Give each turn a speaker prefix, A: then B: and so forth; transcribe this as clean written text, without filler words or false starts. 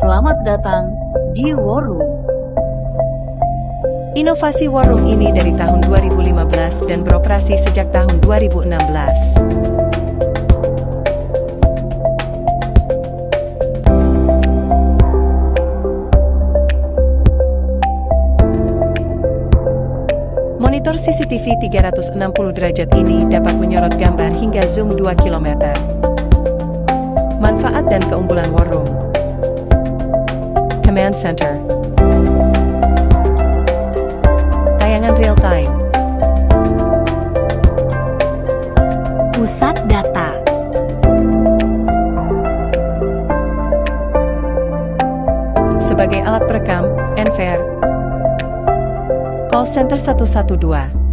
A: Selamat datang di War Room.
B: Inovasi War Room ini dari tahun 2015 dan beroperasi sejak tahun 2016. Monitor CCTV 360 derajat ini dapat menyorot gambar hingga zoom 2 km. Manfaat dan keunggulan War Room. Command Center. Tayangan real time.
A: Pusat data.
B: Sebagai alat perekam, Enver. Call Center 112.